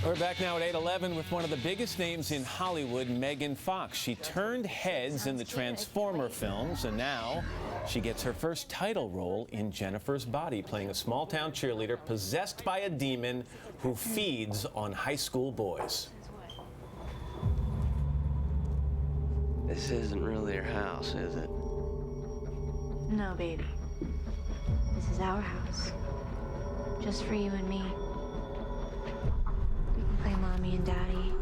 We're back now at 8:11 with one of the biggest names in Hollywood, Megan Fox. She turned heads in the Transformer films, and now she gets her first title role in Jennifer's Body, playing a small-town cheerleader possessed by a demon who feeds on high school boys. This isn't really your house, is it? No, baby. This is our house. Just for you and me. We can play mommy and daddy.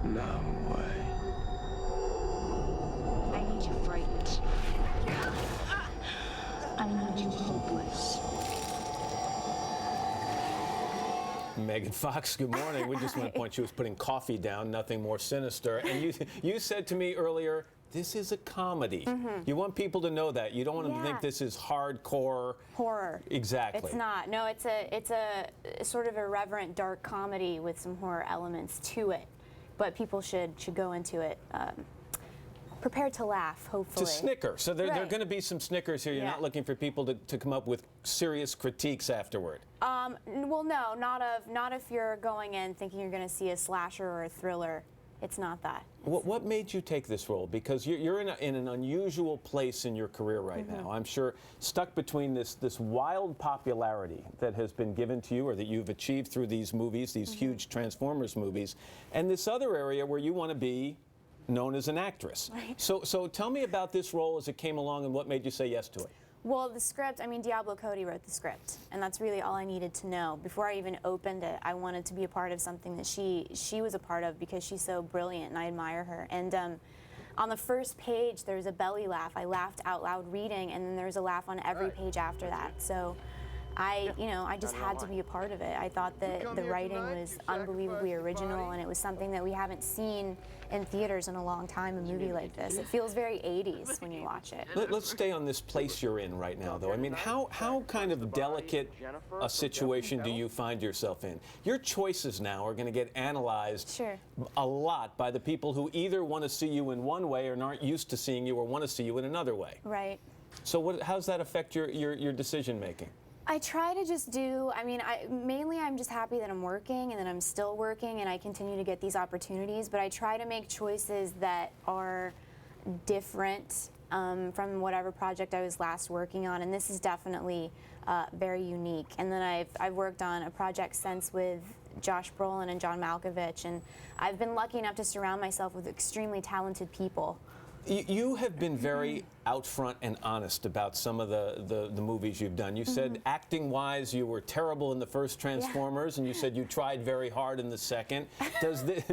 No way. I need you frightened. I need you hopeless. Megan Fox, good morning. We just want to point, she was putting coffee down, nothing more sinister. And you said to me earlier, this is a comedy. You want people to know that. You don't want them to think this is hardcore horror. Exactly. It's not. No, it's a sort of irreverent, dark comedy with some horror elements to it. But people should go into it prepared to laugh, hopefully. To snicker. So there are going to be some snickers here. You're not looking for people to come up with serious critiques afterward. Well, no, not if you're going in thinking you're going to see a slasher or a thriller. It's not that. What made you take this role? Because you're in an unusual place in your career right now. I'm sure stuck between this wild popularity that has been given to you or that you've achieved through these movies, these huge Transformers movies, and this other area where you want to be known as an actress. Right. So tell me about this role as it came along and what made you say yes to it. Well, the script, I mean, Diablo Cody wrote the script, and that's really all I needed to know. Before I even opened it, I wanted to be a part of something that she was a part of because she's so brilliant, and I admire her. And on the first page, there's a belly laugh. I laughed out loud reading, and then there's a laugh on every page after that. So I just had to be a part of it. I thought that the writing was unbelievably original, and it was something that we haven't seen in theaters in a long time, a movie like this. It feels very 80s when you watch it. Let's stay on this place you're in right now, though. I mean, how kind of delicate a situation do you find yourself in? Your choices now are going to get analyzed a lot by the people who either want to see you in one way or aren't used to seeing you or want to see you in another way. Right. So how does that affect your decision making? I try to just do, I mean, mainly I'm just happy that I'm working and that I'm still working and I continue to get these opportunities, but I try to make choices that are different from whatever project I was last working on, and this is definitely very unique. And then I've worked on a project since with Josh Brolin and John Malkovich, and I've been lucky enough to surround myself with extremely talented people. You have been very out front and honest about some of the movies you've done. You said acting-wise you were terrible in the first Transformers, and you said you tried very hard in the second. Does this,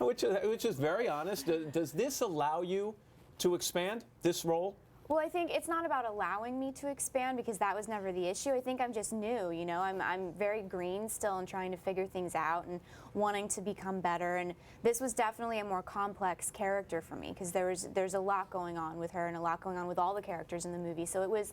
which is very honest, does this allow you to expand this role? Well, I think it's not about allowing me to expand because that was never the issue. I think I'm just new, you know. I'm very green still and trying to figure things out and wanting to become better. And this was definitely a more complex character for me because there's a lot going on with her and a lot going on with all the characters in the movie. So it was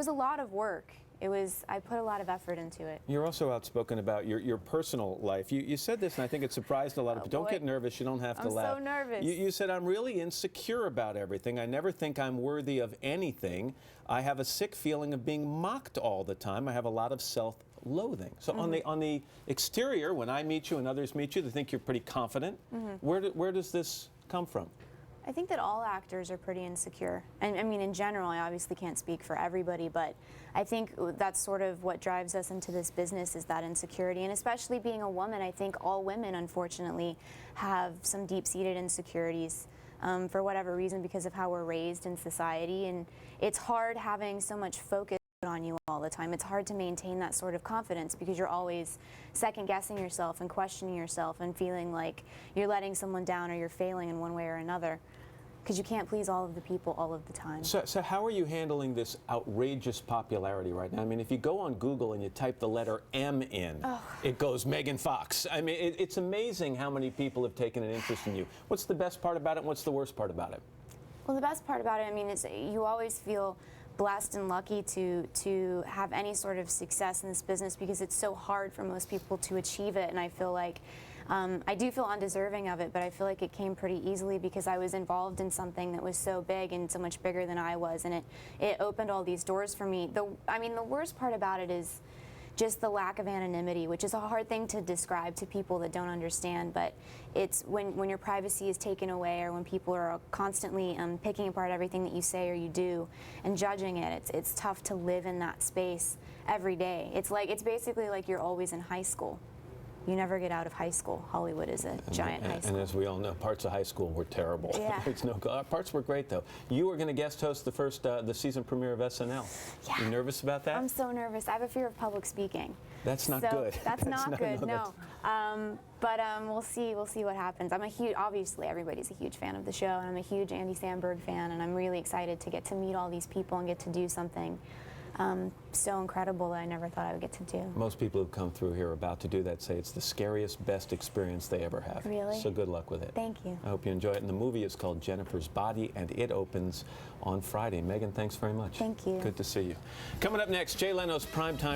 a lot of work. I put a lot of effort into it. You're also outspoken about your personal life. You said this, and I think it surprised a lot of people. Don't get nervous. You don't have to laugh. I'm so nervous. You said, I'm really insecure about everything. I never think I'm worthy of anything. I have a sick feeling of being mocked all the time. I have a lot of self-loathing. So on the exterior, when I meet you and others meet you, they think you're pretty confident. Where does this come from? I think that all actors are pretty insecure. And I mean, in general, I obviously can't speak for everybody, but I think that's sort of what drives us into this business is that insecurity. And especially being a woman, I think all women, unfortunately, have some deep-seated insecurities for whatever reason because of how we're raised in society. And it's hard having so much focus on you all the time. It's hard to maintain that sort of confidence because you're always second-guessing yourself and questioning yourself and feeling like you're letting someone down or you're failing in one way or another because you can't please all of the people all of the time. So how are you handling this outrageous popularity right now? I mean, if you go on Google and you type the letter M in, it goes Megan Fox. I mean, it's amazing how many people have taken an interest in you. What's the best part about it and what's the worst part about it? Well, the best part about it, I mean, is you always feel blessed and lucky to have any sort of success in this business because it's so hard for most people to achieve it, and I feel like I do feel undeserving of it, but I feel like it came pretty easily because I was involved in something that was so big and so much bigger than I was, and it opened all these doors for me. I mean, the worst part about it is just the lack of anonymity, which is a hard thing to describe to people that don't understand, but it's when your privacy is taken away, or when people are constantly picking apart everything that you say or you do and judging it, it's tough to live in that space every day. It's basically like you're always in high school. You never get out of high school. Hollywood is a giant high school. And as we all know, parts of high school were terrible. Yeah. It's no, parts were great, though. You were going to guest host the season premiere of SNL. Yeah. You nervous about that? I'm so nervous. I have a fear of public speaking. That's not So good. That's not good. no. But we'll see. We'll see what happens. Obviously everybody's a huge fan of the show, and I'm a huge Andy Samberg fan, and I'm really excited to get to meet all these people and get to do something so incredible that I never thought I would get to do. Most people who've come through here about to do that say it's the scariest, best experience they ever have. Really? So good luck with it. Thank you. I hope you enjoy it. And the movie is called Jennifer's Body, and it opens on Friday. Megan, thanks very much. Thank you. Good to see you. Coming up next, Jay Leno's primetime